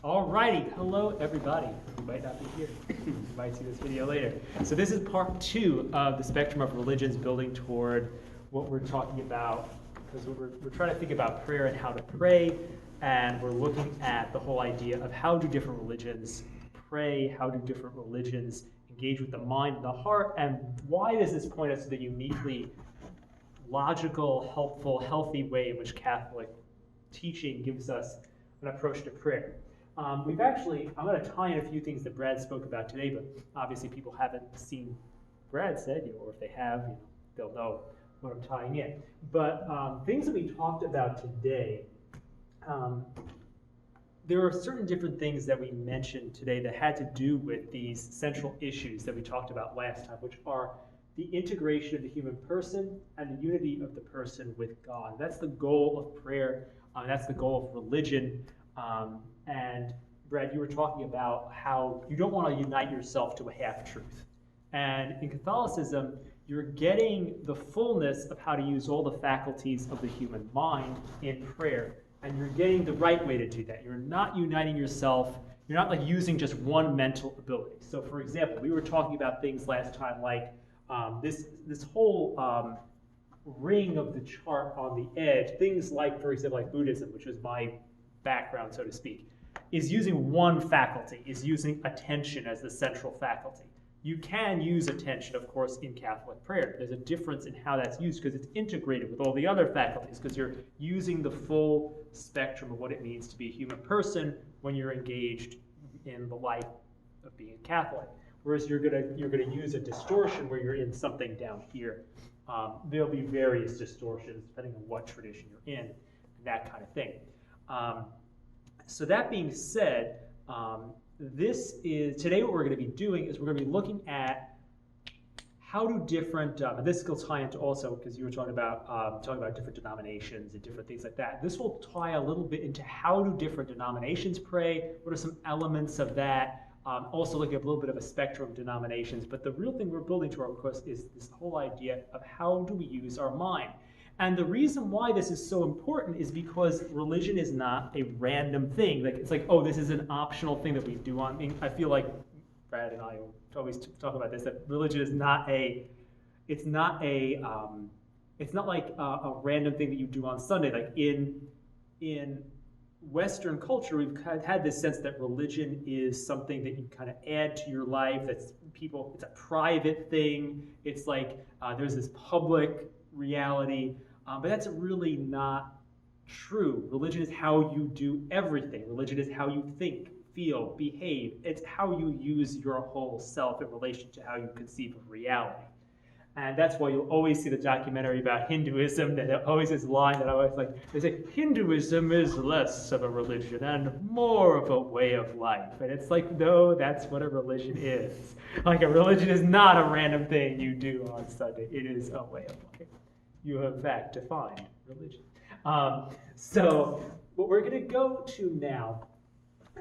Alrighty, hello everybody. You might not be here. You might see this video later. So this is part 2 of the spectrum of religions building toward what we're talking about, because we're trying to think about prayer and how to pray, and we're looking at the whole idea of how do different religions pray, how do different religions engage with the mind and the heart, and why does this point us to the uniquely logical, helpful, healthy way in which Catholic teaching gives us an approach to prayer. I'm going to tie in a few things that Brad spoke about today, but obviously people haven't seen Brad said, or if they have, they'll know what I'm tying in. But things that we talked about today, there are certain different things that we mentioned today that had to do with these central issues that we talked about last time, which are the integration of the human person and the unity of the person with God. That's the goal of prayer. That's the goal of religion. And Brad, you were talking about how you don't want to unite yourself to a half-truth. And in Catholicism, you're getting the fullness of how to use all the faculties of the human mind in prayer. And you're getting the right way to do that. You're not uniting yourself. You're not like using just one mental ability. So for example, we were talking about things last time like this whole ring of the chart on the edge, things like, for example, like Buddhism, which is my background, so to speak, is using one faculty, is using attention as the central faculty. You can use attention, of course, in Catholic prayer. There's a difference in how that's used because it's integrated with all the other faculties, because you're using the full spectrum of what it means to be a human person when you're engaged in the life of being a Catholic. Whereas you're gonna use a distortion where you're in something down here. There'll be various distortions depending on what tradition you're in, and that kind of thing. So that being said, today what we're going to be doing is we're going to be looking at how do different, and this will tie into also, because you were talking about different denominations and different things like that. This will tie a little bit into how do different denominations pray, what are some elements of that, also looking at a little bit of a spectrum of denominations. But the real thing we're building to, of course, is this whole idea of how do we use our mind. And the reason why this is so important is because religion is not a random thing. Like it's like, oh, this is an optional thing that we do. I feel like Brad and I always talk about this, that religion is not it's not like a random thing that you do on Sunday. Like in Western culture, we've had this sense that religion is something that you kind of add to your life. It's a private thing. It's like there's this public reality, but that's really not true. Religion is how you do everything. Religion is how you think, feel, behave. It's how you use your whole self in relation to how you conceive of reality. And that's why you'll always see the documentary about Hinduism, that there always this line that I always like, they say, Hinduism is less of a religion and more of a way of life. And it's like, no, that's what a religion is. Like a religion is not a random thing you do on Sunday. It is a way of life. You have in fact defined religion. So what we're going to go to now,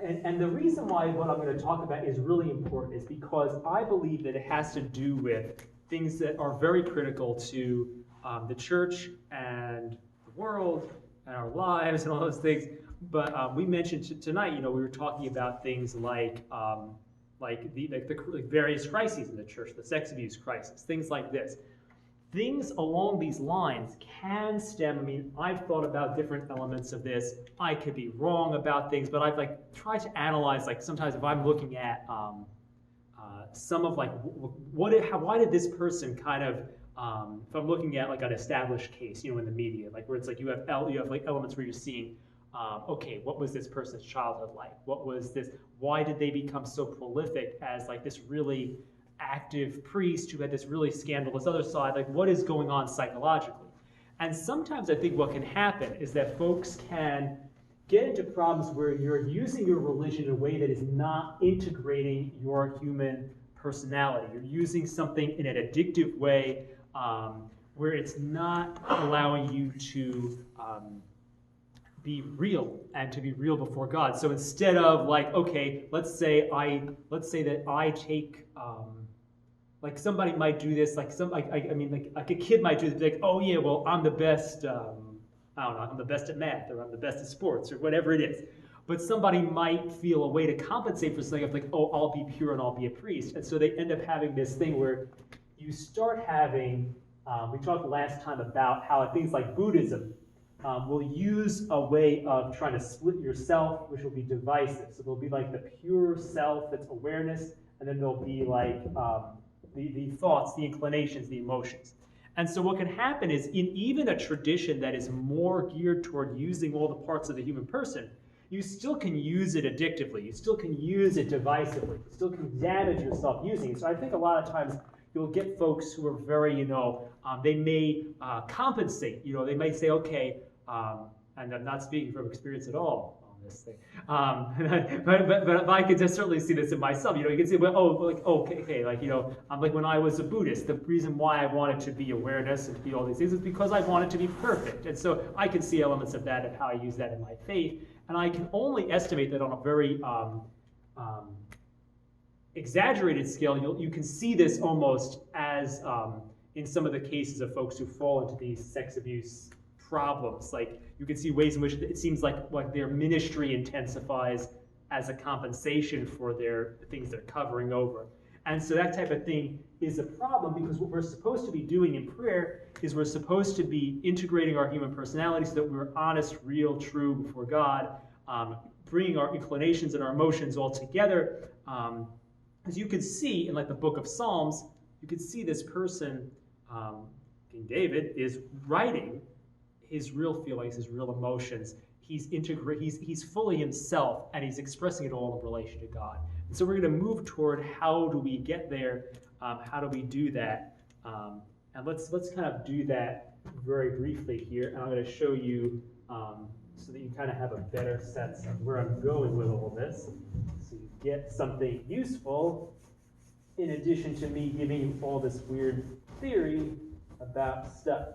and the reason why what I'm going to talk about is really important is because I believe that it has to do with things that are very critical to the church and the world and our lives and all those things. But we mentioned tonight, we were talking about things like the various crises in the church, the sex abuse crisis, things like this. Things along these lines can stem, I've thought about different elements of this. I could be wrong about things, but I've tried to analyze, sometimes if I'm looking at some of why did this person kind of, if I'm looking at an established case, in the media, where it's you have elements where you're seeing, okay, what was this person's childhood like? What was this? Why did they become so prolific as this really active priest who had this really scandalous other side? What is going on psychologically? And sometimes I think what can happen is that folks can get into problems where you're using your religion in a way that is not integrating your human personality. You're using something in an addictive way where it's not allowing you to be real and to be real before God. So instead of okay, let's say that I take somebody might do this, a kid might do this, oh yeah, well I'm the best, I don't know, I'm the best at math, or I'm the best at sports, or whatever it is. But somebody might feel a way to compensate for something of like, oh, I'll be pure and I'll be a priest. And so they end up having this thing where you start having, we talked last time about how things like Buddhism will use a way of trying to split yourself, which will be divisive. So there'll be like the pure self that's awareness, and then there'll be like the thoughts, the inclinations, the emotions. And so what can happen is in even a tradition that is more geared toward using all the parts of the human person, you still can use it addictively. You still can use it divisively. You still can damage yourself using it. So I think a lot of times you'll get folks who are very, they may compensate. They may say, okay, and I'm not speaking from experience at all on this thing, but I could just certainly see this in myself. You can say, well, okay, I'm like when I was a Buddhist, the reason why I wanted to be awareness and to be all these things is because I wanted to be perfect. And so I can see elements of that, of how I use that in my faith. And I can only estimate that on a very exaggerated scale. You can see this almost as in some of the cases of folks who fall into these sex abuse problems. Like you can see ways in which it seems like their ministry intensifies as a compensation for their things they're covering over. And so that type of thing is a problem, because what we're supposed to be doing in prayer is we're supposed to be integrating our human personality so that we're honest, real, true before God, bringing our inclinations and our emotions all together. As you can see in like the book of Psalms, you can see this person, King David, is writing his real feelings, his real emotions. He's fully himself, and he's expressing it all in relation to God. And so we're going to move toward how do we get there, how do we do that, and let's kind of do that very briefly here. And I'm going to show you so that you kind of have a better sense of where I'm going with all this, so you get something useful in addition to me giving you all this weird theory about stuff.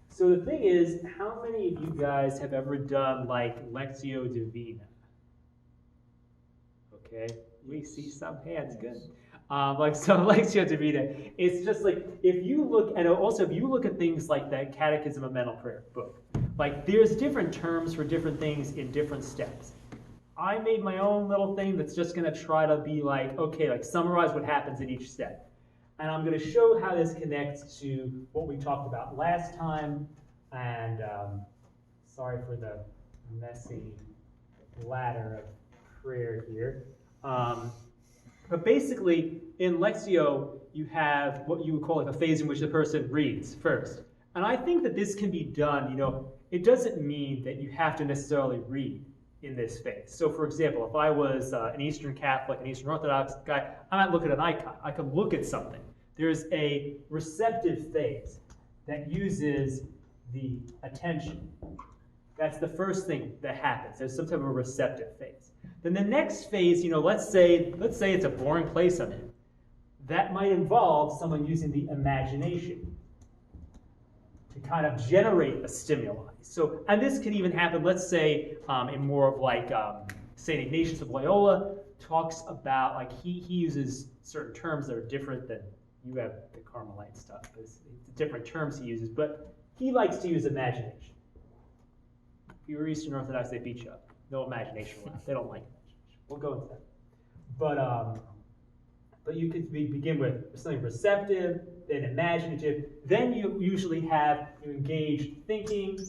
So the thing is, how many of you guys have ever done like Lectio Divina? Okay, we see some hands, good. So Lectio Divina, it's just like, if you look at things like that Catechism of Mental Prayer book, like there's different terms for different things in different steps. I made my own little thing that's just going to try to be like, okay, like summarize what happens in each step. And I'm going to show how this connects to what we talked about last time. And sorry for the messy ladder of prayer here. But basically, in Lectio, you have what you would call like a phase in which the person reads first. And I think that this can be done, it doesn't mean that you have to necessarily read in this phase. So for example, if I was an Eastern Catholic, an Eastern Orthodox guy, I might look at an icon. I could look at something. There's a receptive phase that uses the attention. That's the first thing that happens. There's some type of a receptive phase. Then the next phase, let's say it's a boring place I'm in. That might involve someone using the imagination to kind of generate a stimuli. So, and this can even happen, let's say, in more of like St. Ignatius of Loyola talks about, like he uses certain terms that are different than you have the Carmelite stuff. It's different terms he uses, but he likes to use imagination. If you were Eastern Orthodox, they beat you up. No imagination allowed. They don't like imagination. We'll go into that. But you could begin with something receptive, then imaginative. Then you usually you engage thinking,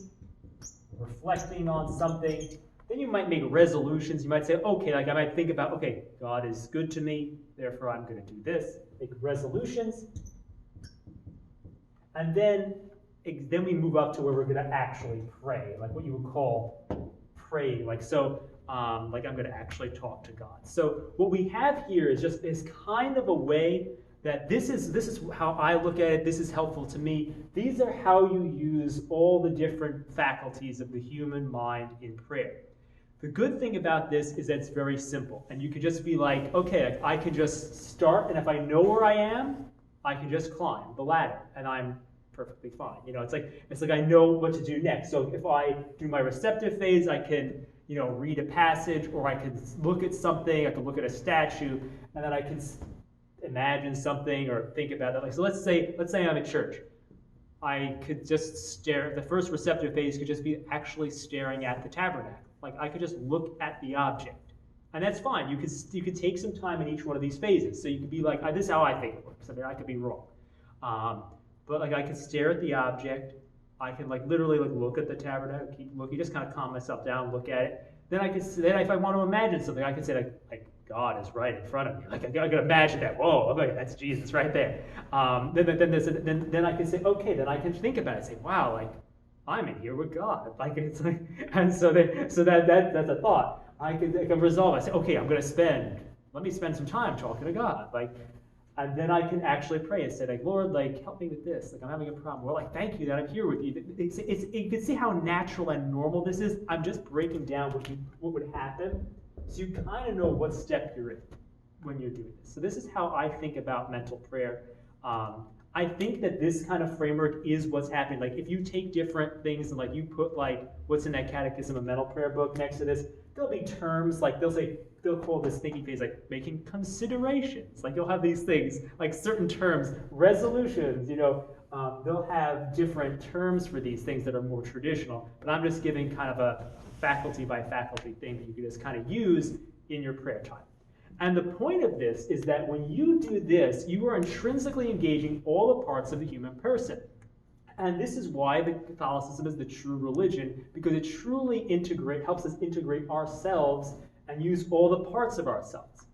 reflecting on something. Then you might make resolutions. You might say, okay, like I might think about, okay, God is good to me, therefore I'm going to do this. Make resolutions. And then we move up to where we're going to actually pray, like what you would call pray. Like I'm going to actually talk to God. So what we have here is kind of a way that this is how I look at it. This is helpful to me. These are how you use all the different faculties of the human mind in prayer. The good thing about this is that it's very simple, and you can just be like, okay, I can just start, and if I know where I am, I can just climb the ladder, and I'm perfectly fine. It's like I know what to do next. So if I do my receptive phase, I can, read a passage, or I can look at something, I can look at a statue, and then I can imagine something or think about it. Like, so let's say I'm at church. I could just stare. The first receptive phase could just be actually staring at the tabernacle. Like I could just look at the object, and that's fine. You could take some time in each one of these phases. So you could be like, this is how I think it works. I mean, I could be wrong, but like I could stare at the object. I can like literally like look at the tabernacle, keep looking, just kind of calm myself down, look at it. Then if I want to imagine something, I can say like God is right in front of me. Like I can imagine that. Whoa, okay, that's Jesus right there. Then I can say, okay, then I can think about it. Say, wow, like I'm in here with God. Like it's like, and so that's a thought. I can resolve. I say, okay, let me spend some time talking to God. Like, and then I can actually pray and say, like, Lord, like, help me with this. Like, I'm having a problem. Or like, thank you that I'm here with you. You can see how natural and normal this is. I'm just breaking down what would happen, so you kind of know what step you're in when you're doing this. So this is how I think about mental prayer. I think that this kind of framework is what's happening. Like, if you take different things and like you put like what's in that Catechism of Mental Prayer book next to this, there'll be terms like they'll call this thinking phase like making considerations. Like you'll have these things like certain terms, resolutions. They'll have different terms for these things that are more traditional. But I'm just giving kind of a faculty by faculty thing that you can just kind of use in your prayer time. And the point of this is that when you do this, you are intrinsically engaging all the parts of the human person. And this is why the Catholicism is the true religion, because it truly helps us integrate ourselves and use all the parts of ourselves.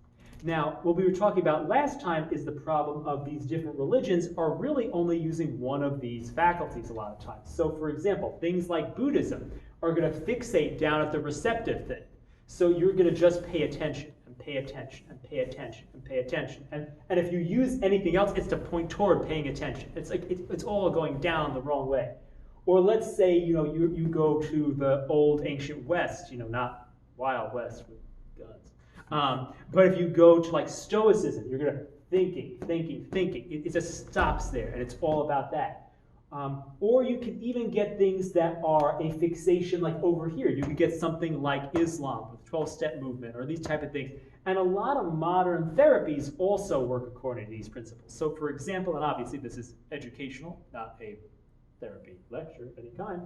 Now, what we were talking about last time is the problem of these different religions are really only using one of these faculties a lot of times. So, for example, things like Buddhism are going to fixate down at the receptive thing. So you're going to just pay attention. Pay attention and pay attention and pay attention. And if you use anything else, it's to point toward paying attention. It's like it's all going down the wrong way. Or let's say you go to the old ancient West, not Wild West with guns. But if you go to like Stoicism, you're gonna thinking. It just stops there, and it's all about that. Or you can even get things that are a fixation like over here. You could get something like Islam with 12-step movement or these type of things. And a lot of modern therapies also work according to these principles. So for example, and obviously this is educational, not a therapy lecture of any kind,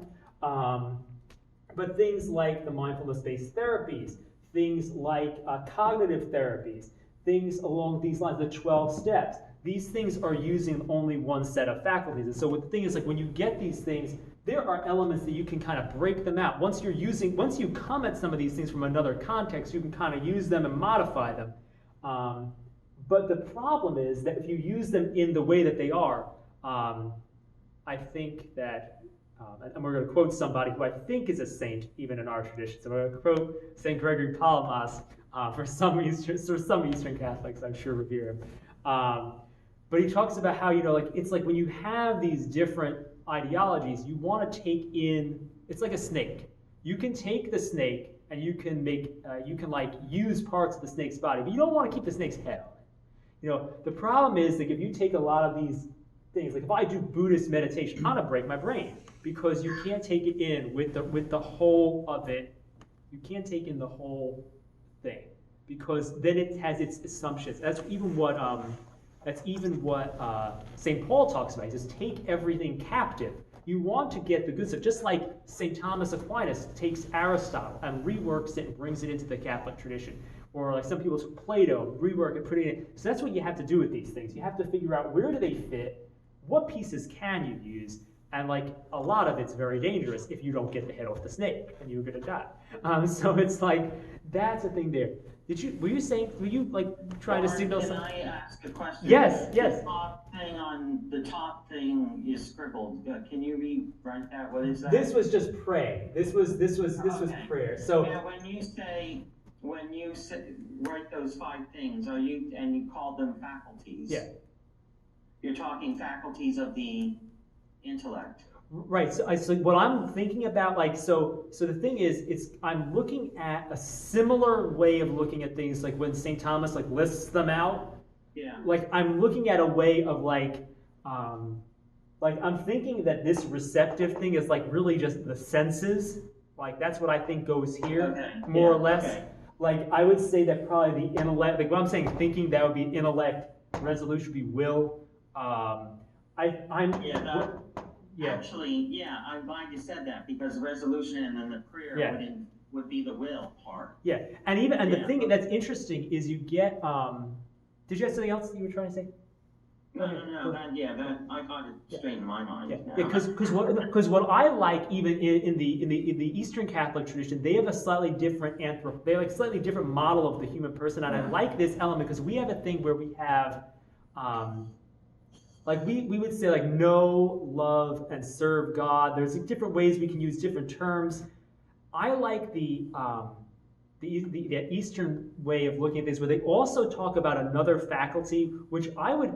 but things like the mindfulness-based therapies, things like cognitive therapies, things along these lines, the 12 steps. These things are using only one set of faculties. And so the thing is, like when you get these things, there are elements that you can kind of break them out. Once you come at some of these things from another context, you can kind of use them and modify them. But the problem is that if you use them in the way that they are, I think that, and we're going to quote somebody who I think is a saint, even in our tradition. So we're going to quote St. Gregory Palamas for some Eastern Catholics, I'm sure revere him. But he talks about how, it's like when you have these different ideologies, you want to take in, it's like a snake. You can take the snake and you can use parts of the snake's body, but you don't want to keep the snake's head on it. The problem is that if you take a lot of these things, like if I do Buddhist meditation, I'm going to break my brain because you can't take it in with the whole of it. You can't take in the whole thing because then it has its assumptions. That's even what St. Paul talks about. He says, take everything captive. You want to get the good stuff, just like St. Thomas Aquinas takes Aristotle and reworks it and brings it into the Catholic tradition. Or like some people took Plato, rework it, put it in. So that's what you have to do with these things. You have to figure out where do they fit, what pieces can you use, and like a lot of it's very dangerous if you don't get the head off the snake and you're gonna die. So it's like, that's the thing there. Were you like trying to signal something? Can I ask a question? Yes. The top thing is scribbled. Can you rewrite that? What is that? This was just praying. This was prayer. So yeah, when you write those 5 things, and you call them faculties. Yeah. You're talking faculties of the intellect. Right. So what I'm thinking about, so the thing is, I'm looking at a similar way of looking at things, like when St. Thomas lists them out. Yeah. Like I'm looking at a way of I'm thinking that this receptive thing is really just the senses. Like that's what I think goes here, more or less. Okay. Like I would say that probably the intellect, like what I'm saying, thinking, that would be intellect, resolution would be will. Actually, I'm glad you said that because resolution and then the prayer would be the will part. Yeah, and the Yeah. thing that's interesting is you get. Did you have something else that you were trying to say? No, I got it straight in my mind. Yeah, now. because what I like even in the Eastern Catholic tradition, they have a slightly different they have a slightly different model of the human person, and I like this element because we have a thing where we have, like we would say like know, love, and serve God. There's different ways we can use different terms. I like the Eastern way of looking at things, where they also talk about another faculty, which I would,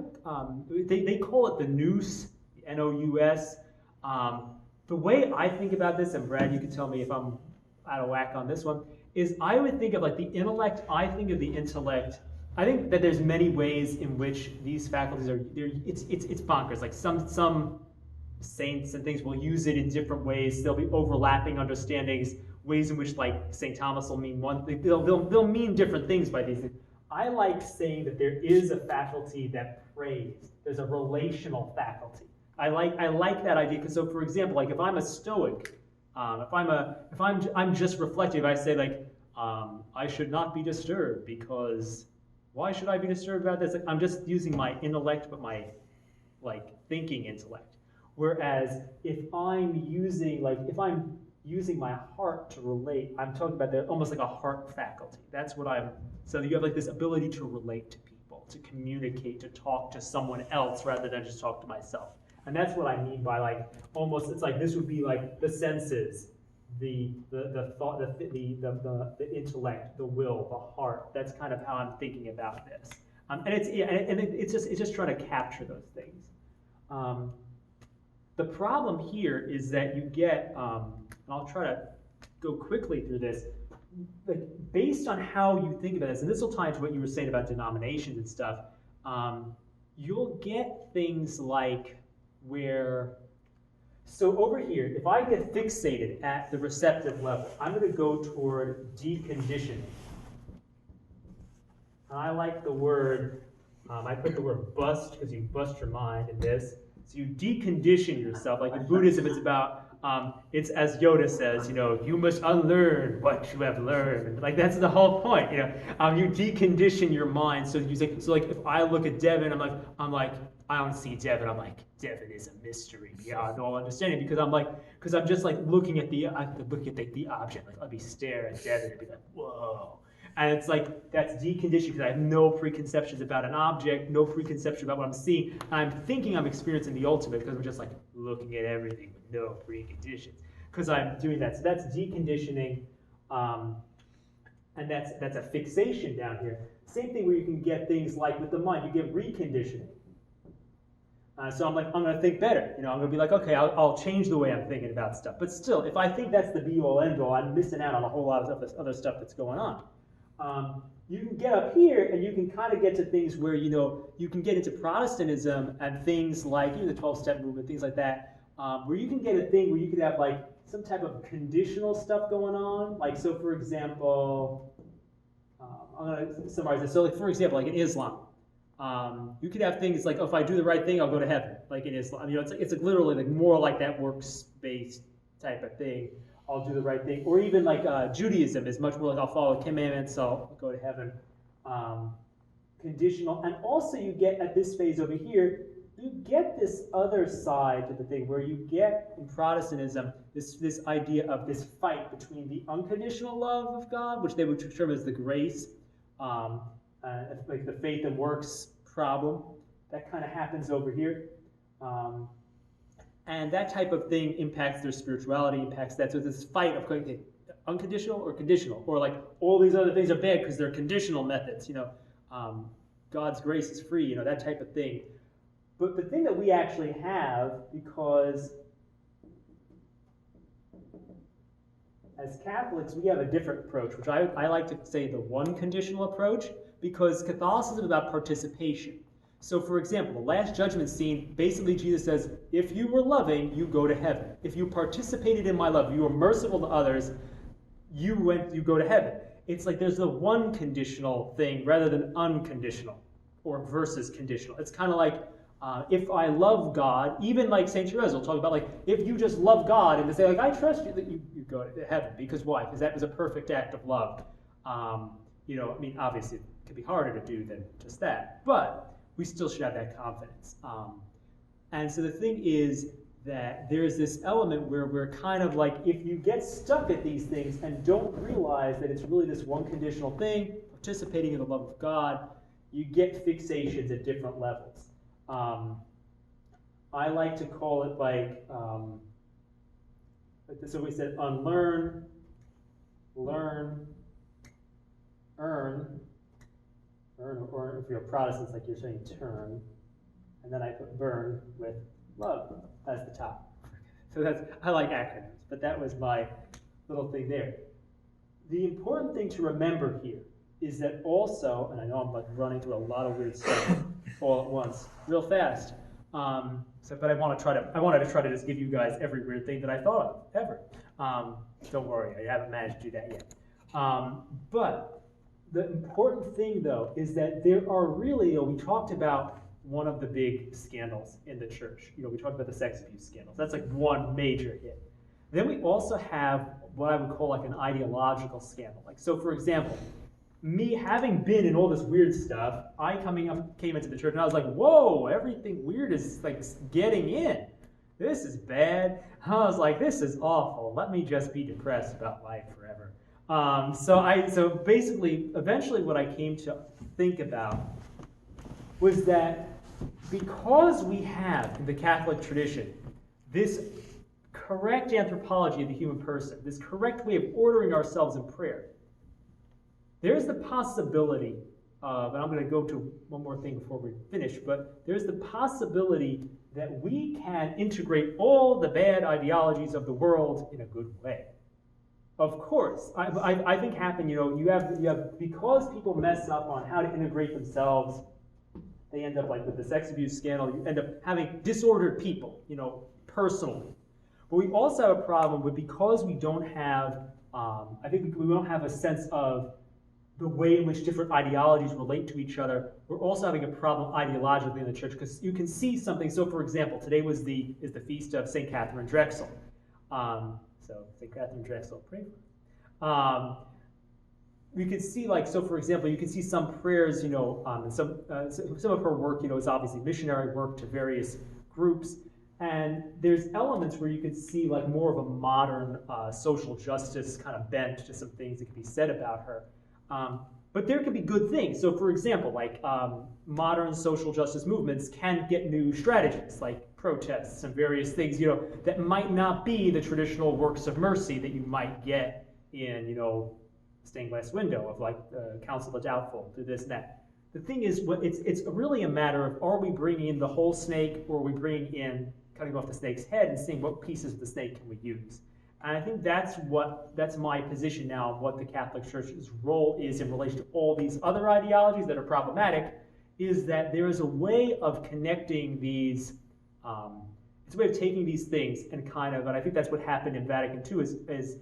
they call it the nous, N-O-U-S. The way I think about this, and Brad, you can tell me if I'm out of whack on this one, is I would think of like the intellect, I think of the intellect, I think that there's many ways in which these faculties are, it's bonkers. Like some saints and things will use it in different ways. There'll be overlapping understandings, ways in which like St. Thomas will mean one thing. They'll mean different things by these things. I like saying that there is a faculty that prays. There's a relational faculty. I like that idea because, so for example, like if I'm a Stoic, if I'm just reflective, I say like I should not be disturbed because why should I be disturbed about this? Like, I'm just using my intellect, but my like thinking intellect. Whereas if I'm using my heart to relate, I'm talking about almost like a heart faculty. That's what so you have like this ability to relate to people, to communicate, to talk to someone else rather than just talk to myself. And that's what I mean by like, almost, it's like this would be like the senses, the thought, the intellect, the will, the heart. That's kind of how I'm thinking about this. And it's just trying to capture those things. The problem here is that you get, and I'll try to go quickly through this, like based on how you think about this, and this will tie into what you were saying about denominations and stuff, you'll get things like so over here, if I get fixated at the receptive level, I'm going to go toward deconditioning. I like the word, I put the word bust because you bust your mind in this. So you decondition yourself. Like in Buddhism, it's about, it's as Yoda says, you must unlearn what you have learned. And like that's the whole point, you decondition your mind. So like if I look at Devin, I'm like, I don't see Devin. I'm like, Devin is a mystery beyond all understanding because I'm just like looking at the object. Like I'll be staring at Devin and be like, whoa. And it's like, that's deconditioned because I have no preconceptions about an object, no preconception about what I'm seeing. And I'm thinking I'm experiencing the ultimate because I'm just like looking at everything with no preconditions. Because I'm doing that. So that's deconditioning. And that's a fixation down here. Same thing where you can get things like with the mind, you get reconditioning. So I'm like, I'm going to think better. I'm going to be like, okay, I'll change the way I'm thinking about stuff. But still, if I think that's the be-all, end-all, I'm missing out on a whole lot of other stuff that's going on. You can get up here and you can kind of get to things where, you can get into Protestantism and things like the 12-step movement, things like that, where you can get a thing where you could have like some type of conditional stuff going on. Like, so for example, I'm going to summarize this. So like, for example, like in Islam, you could have things like, oh, if I do the right thing, I'll go to heaven. Like in Islam, it's like literally like more like that works-based type of thing. I'll do the right thing. Or even like Judaism is much more like I'll follow the commandments, so I'll go to heaven. Conditional. And also you get at this phase over here, you get this other side to the thing where you get in Protestantism this idea of this fight between the unconditional love of God, which they would term as the grace, like the faith and works problem. That kind of happens over here. And that type of thing impacts their spirituality, impacts that. So this fight of unconditional or conditional, or like all these other things are bad because they're conditional methods. God's grace is free. That type of thing. But the thing that we actually have, because as Catholics we have a different approach, which I like to say the one conditional approach, because Catholicism is about participation. So for example, the Last Judgment scene, basically Jesus says, if you were loving, you go to heaven. If you participated in my love, you were merciful to others, you go to heaven. It's like there's the one conditional thing rather than unconditional or versus conditional. It's kind of like if I love God, even like St. Therese will talk about like if you just love God and to say like I trust you, that you could go to heaven. Because why? Because that was a perfect act of love. Obviously, it could be harder to do than just that, but we still should have that confidence. And so the thing is that there's this element where we're kind of like, if you get stuck at these things and don't realize that it's really this one conditional thing, participating in the love of God, you get fixations at different levels. I like to call it like this is what we said: unlearn, learn, earn, or if you're a Protestant, it's like you're saying turn, and then I put burn with love as the top. So I like acronyms, but that was my little thing there. The important thing to remember here is that also, and I know I'm like running through a lot of weird stuff all at once, real fast. But I wanted to try to just give you guys every weird thing that I thought of ever. Don't worry, I haven't managed to do that yet. But the important thing, though, is that there are really, we talked about one of the big scandals in the church. We talked about the sex abuse scandals. That's like one major hit. Then we also have what I would call like an ideological scandal. Like, so for example, me having been in all this weird stuff, I came into the church and I was like, whoa, everything weird is like getting in. This is bad. I was like, this is awful. Let me just be depressed about life forever. So basically, eventually what I came to think about was that because we have in the Catholic tradition this correct anthropology of the human person, this correct way of ordering ourselves in prayer, there's the possibility of, and I'm going to go to one more thing before we finish, but there's the possibility that we can integrate all the bad ideologies of the world in a good way. Of course, I think happen, you have, because people mess up on how to integrate themselves, they end up like with the sex abuse scandal, you end up having disordered people, personally. But we also have a problem with, because we don't have, I think we don't have a sense of the way in which different ideologies relate to each other. We're also having a problem ideologically in the church, because you can see something. So, for example, today is the feast of St. Catherine Drexel. So St. Catherine Drexel, pray for her. We could see, like, so for example, you can see some prayers, and some of her work, is obviously missionary work to various groups. And there's elements where you could see like more of a modern social justice kind of bent to some things that could be said about her. But there could be good things. So for example, like modern social justice movements can get new strategies, like protests and various things, that might not be the traditional works of mercy that you might get in, stained glass window of like Counsel of the Doubtful, do this and that. The thing is, it's really a matter of, are we bringing in the whole snake, or are we bringing in cutting off the snake's head and seeing what pieces of the snake can we use? And I think that's my position now of what the Catholic Church's role is in relation to all these other ideologies that are problematic, is that there is a way of connecting these, it's a way of taking these things and kind of, and I think that's what happened in Vatican II, is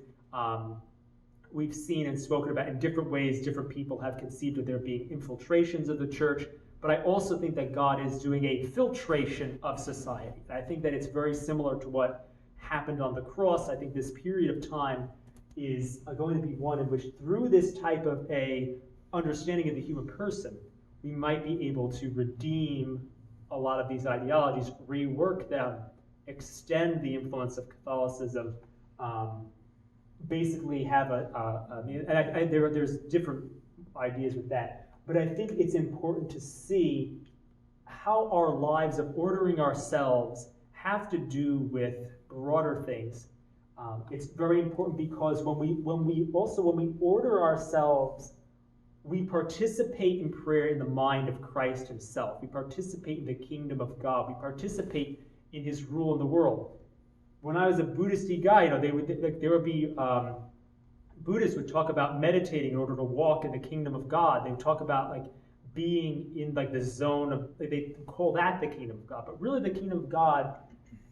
we've seen and spoken about in different ways, different people have conceived of there being infiltrations of the church, but I also think that God is doing a filtration of society. I think that it's very similar to what happened on the cross. I think this period of time is going to be one in which, through this type of a understanding of the human person, we might be able to redeem a lot of these ideologies, rework them, extend the influence of Catholicism, basically have there's different ideas with that, but I think it's important to see how our lives of ordering ourselves have to do with broader things. It's very important because when we order ourselves, we participate in prayer in the mind of Christ himself. We participate in the kingdom of God. We participate in his rule in the world. When I was a Buddhist-y guy, there would be Buddhists would talk about meditating in order to walk in the kingdom of God. They would talk about like being in like the zone of, they call that the kingdom of God. But really the kingdom of God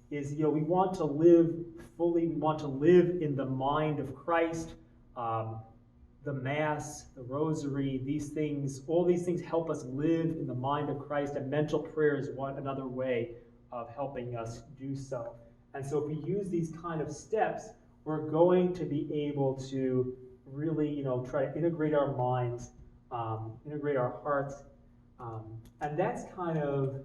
is, we want to live fully, we want to live in the mind of Christ. The Mass, the Rosary, these things, all these things help us live in the mind of Christ, and mental prayer is another way of helping us do so. And so if we use these kind of steps, we're going to be able to really, try to integrate our minds, integrate our hearts, and that's kind of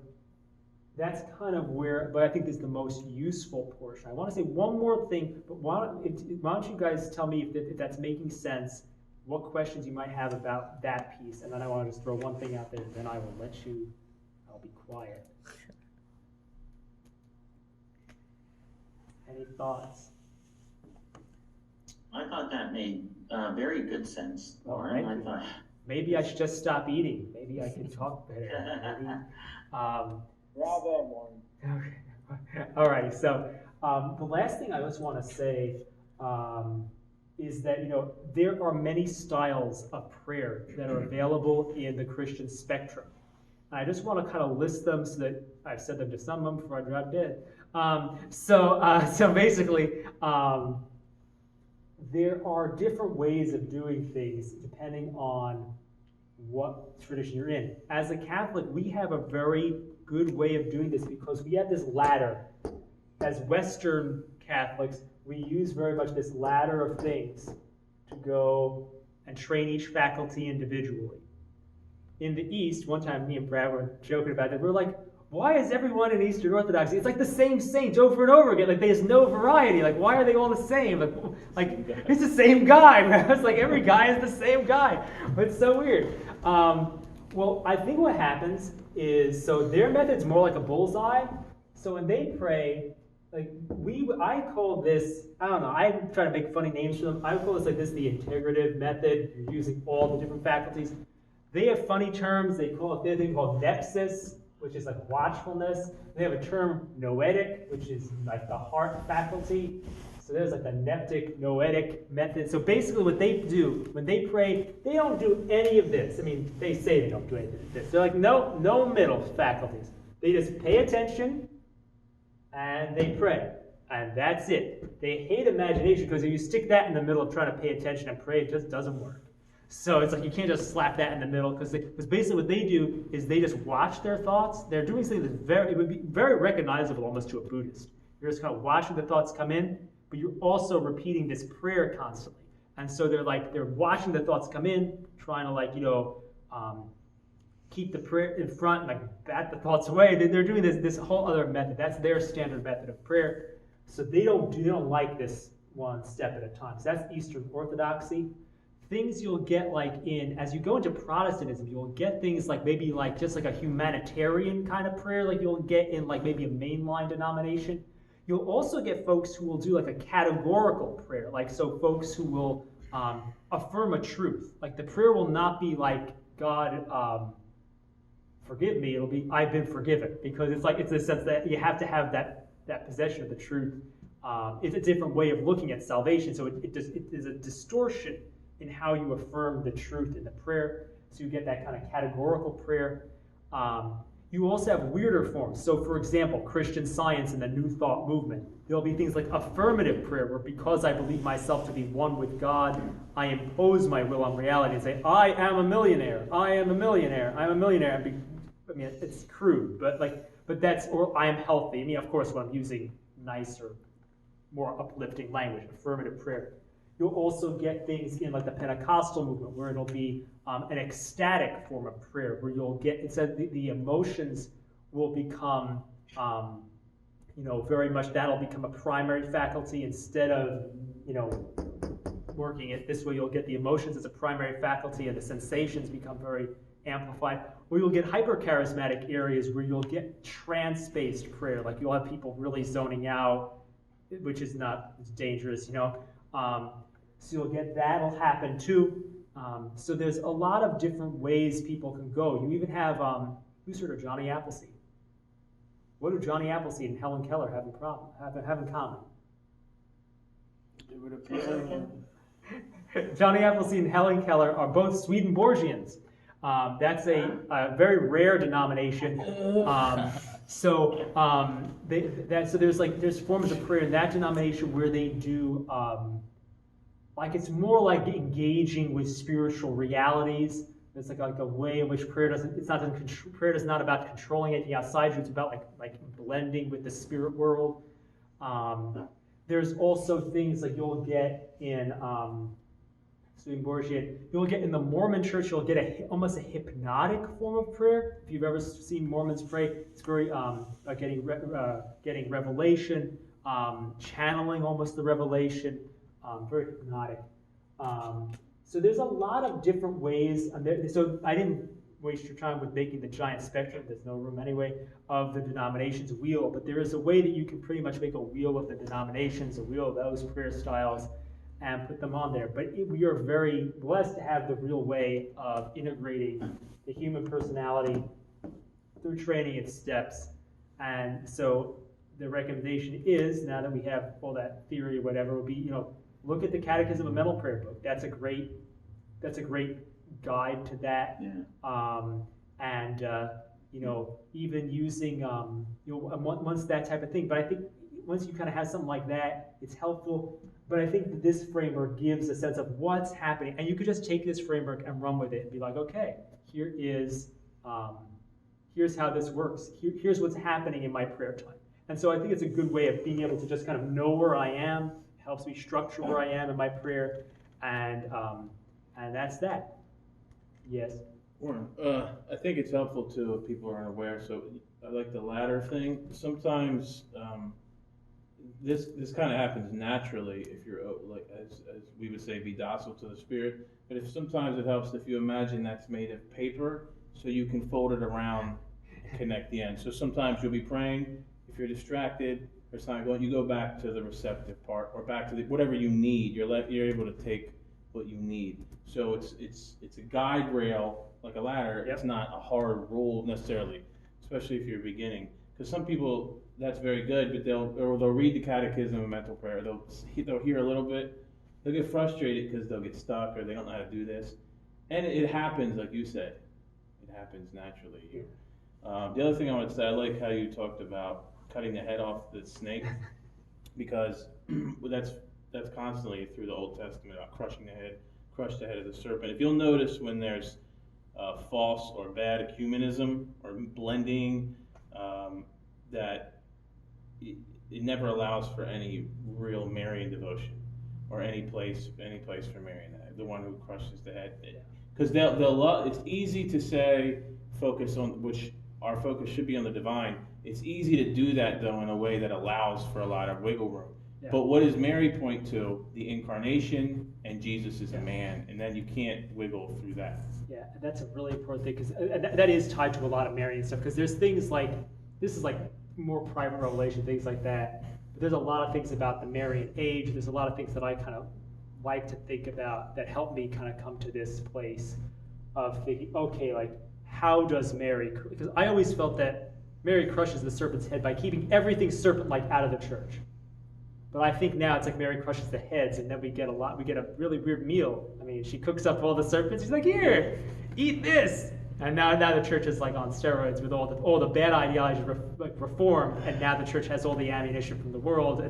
where, but I think this is the most useful portion. I want to say one more thing, but why don't you guys tell me if that's making sense, what questions you might have about that piece, and then I want to just throw one thing out there, and then I'll be quiet. Any thoughts? I thought that made very good sense, Lauren. Right. I thought. Maybe I should just stop eating. Maybe I can talk better. Maybe, Bravo, Lauren. okay. All right. So the last thing I just want to say is that there are many styles of prayer that are available in the Christian spectrum. I just want to kind of list them so that I've said them to some of them before I drop dead. So basically, there are different ways of doing things depending on what tradition you're in. As a Catholic, we have a very good way of doing this because we have this ladder. As Western Catholics, we use very much this ladder of things to go and train each faculty individually. In the East, one time me and Brad were joking about it, we were like, why is everyone in Eastern Orthodoxy, it's like the same saints over and over again, like there's no variety, like why are they all the same? Like it's the same guy, man. It's like every guy is the same guy. But it's so weird. Well, I think what happens is, so their method's more like a bullseye. So when they pray, like I call this, I don't know, I try to make funny names for them. I call this like this the integrative method. You're using all the different faculties. They have funny terms. They call it, they have a thing called nepsis, which is like watchfulness. They have a term noetic, which is like the heart faculty. So there's like the neptic, noetic method. So basically what they do, when they pray, they don't do any of this. I mean, they say they don't do any of this. They're like, no middle faculties. They just pay attention and they pray. And that's it. They hate imagination because if you stick that in the middle of trying to pay attention and pray, it just doesn't work. So it's like you can't just slap that in the middle because basically what they do is they just watch their thoughts. They're doing something that's it would be very recognizable almost to a Buddhist. You're just kind of watching the thoughts come in, but you're also repeating this prayer constantly. And so they're watching the thoughts come in, trying to keep the prayer in front, and like bat the thoughts away. They're doing this whole other method. That's their standard method of prayer. So they don't like this one step at a time. So that's Eastern Orthodoxy. Things you'll get as you go into Protestantism, you'll get things like maybe like just like a humanitarian kind of prayer, like you'll get in like maybe a mainline denomination. You'll also get folks who will do like a categorical prayer, like so folks who will affirm a truth. Like the prayer will not be like, God, forgive me. It'll be, I've been forgiven, because it's a sense that you have to have that possession of the truth. It's a different way of looking at salvation, so it is a distortion in how you affirm the truth in the prayer. So you get that kind of categorical prayer. You also have weirder forms. So for example, Christian Science and the New Thought movement, there'll be things like affirmative prayer, where because I believe myself to be one with God, I impose my will on reality and say, I am a millionaire, I am a millionaire, I'm a millionaire. I mean, it's crude, but that's, or I am healthy. I mean, of course, when I'm using nicer, more uplifting language, affirmative prayer. You'll also get things in like the Pentecostal movement where it'll be an ecstatic form of prayer, where you'll get, it said the emotions will become, very much that'll become a primary faculty instead of, working it this way. You'll get the emotions as a primary faculty and the sensations become very amplified. Or you'll get hypercharismatic areas where you'll get trance-based prayer, like you'll have people really zoning out, which is not, it's dangerous, So you'll get that'll happen too. So there's a lot of different ways people can go. You even have, who's heard of Johnny Appleseed? What do Johnny Appleseed and Helen Keller have in common? It would appear. Johnny Appleseed and Helen Keller are both Swedenborgians. That's a very rare denomination. So there's forms of prayer in that denomination where they do it's more like engaging with spiritual realities. It's like a way in which prayer prayer is not about controlling anything outside you. It's about like blending with the spirit world. There's also things like you'll get in Swedenborgian, you'll get in the Mormon church, you'll get almost a hypnotic form of prayer. If you've ever seen Mormons pray, it's very getting revelation, channeling almost the revelation, very hypnotic. So there's a lot of different ways. So I didn't waste your time with making the giant spectrum, there's no room anyway, of the denominations wheel, but there is a way that you can pretty much make a wheel of the denominations, a wheel of those prayer styles, and put them on there. But we are very blessed to have the real way of integrating the human personality through training and steps. And so the recommendation is, now that we have all that theory or whatever, would be, look at the Catechism of Mental Prayer book. That's a great guide to that. Yeah. Even using once that type of thing. But I think once you kind of have something like that, it's helpful. But I think that this framework gives a sense of what's happening, and you could just take this framework and run with it and be like, okay, here's how this works. Here's what's happening in my prayer time. And so I think it's a good way of being able to just kind of know where I am. It helps me structure where I am in my prayer, and that's that. Yes. Warren, I think it's helpful too if people aren't aware. So I like the latter thing. Sometimes this kind of happens naturally if you're like as we would say, be docile to the Spirit. But if sometimes it helps if you imagine that's made of paper, so you can fold it around and connect the ends. So sometimes you'll be praying. If you're distracted or something going, you go back to the receptive part or back to whatever you need. You're able to take what you need. So it's a guide rail like a ladder. Yep. It's not a hard rule necessarily, especially if you're beginning. Because some people, that's very good, but they'll read the Catechism of Mental Prayer. They'll hear a little bit. They'll get frustrated because they'll get stuck or they don't know how to do this. And it happens, like you said. It happens naturally. The other thing I would say, I like how you talked about cutting the head off the snake, because that's constantly through the Old Testament about crush the head of the serpent. If you'll notice when there's false or bad ecumenism or blending, that it never allows for any real Marian devotion or any place for Marian, the one who crushes the head. Because it's easy to say focus on, which our focus should be on the divine. It's easy to do that though in a way that allows for a lot of wiggle room. Yeah. But what does Mary point to? The incarnation, and Jesus is a man, and then you can't wiggle through that. Yeah, that's a really important thing, because that is tied to a lot of Marian stuff, because there's things like, this is like more private revelation, things like that. But there's a lot of things about the Marian age. There's a lot of things that I kind of like to think about that help me kind of come to this place of thinking, okay, like, how does Mary, because I always felt that Mary crushes the serpent's head by keeping everything serpent-like out of the church. But I think now it's like Mary crushes the heads, and then we get a really weird meal. I mean, she cooks up all the serpents. She's like, here, eat this. And now the church is like on steroids with all the bad ideologies reformed, and now the church has all the ammunition from the world, and